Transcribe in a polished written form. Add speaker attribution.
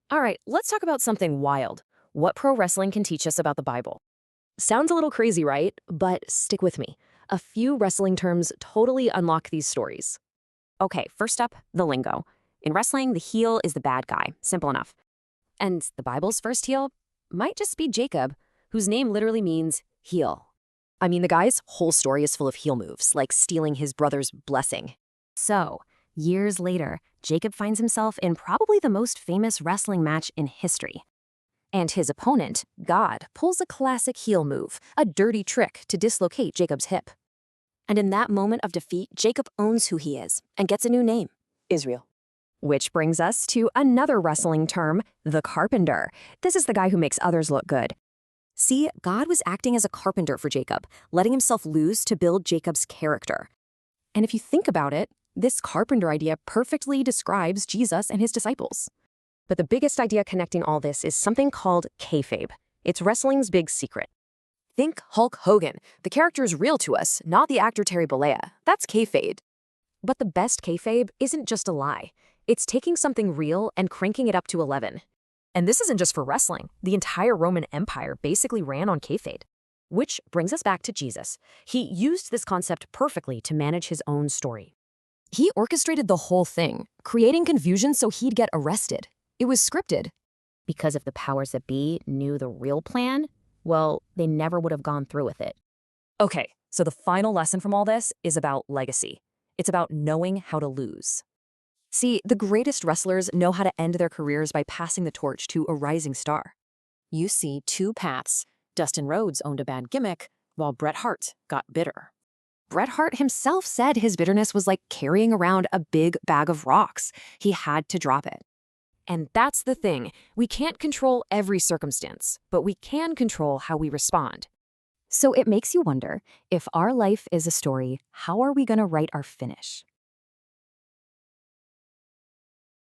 Speaker 1: All right, let's talk about something wild. What pro wrestling can teach us about the Bible. Sounds a little crazy, right? But stick with me. A few wrestling terms totally unlock these stories. Okay, first up, the lingo. In wrestling, the heel is the bad guy. Simple enough. And the Bible's first heel might just be Jacob, whose name literally means heel. I mean, the guy's whole story is full of heel moves, like stealing his brother's blessing. So, years later, Jacob finds himself in probably the most famous wrestling match in history. And his opponent, God, pulls a classic heel move, a dirty trick to dislocate Jacob's hip. And in that moment of defeat, Jacob owns who he is and gets a new name, Israel. Which brings us to another wrestling term, the carpenter. This is the guy who makes others look good. See, God was acting as a carpenter for Jacob, letting himself lose to build Jacob's character. And if you think about it, this carpenter idea perfectly describes Jesus and his disciples. But the biggest idea connecting all this is something called kayfabe. It's wrestling's big secret. Think Hulk Hogan. The character is real to us, not the actor Terry Bollea. That's kayfabe. But the best kayfabe isn't just a lie. It's taking something real and cranking it up to 11. And this isn't just for wrestling. The entire Roman Empire basically ran on kayfabe. Which brings us back to Jesus. He used this concept perfectly to manage his own story. He orchestrated the whole thing, creating confusion so he'd get arrested. It was scripted. Because if the powers that be knew the real plan, well, they never would have gone through with it. Okay, so the final lesson from all this is about legacy. It's about knowing how to lose. See, the greatest wrestlers know how to end their careers by passing the torch to a rising star. You see two paths. Dustin Rhodes owned a bad gimmick, while Bret Hart got bitter. Bret Hart himself said his bitterness was like carrying around a big bag of rocks. He had to drop it. And that's the thing. We can't control every circumstance, but we can control how we respond. So it makes you wonder, if our life is a story, how are we going to write our finish?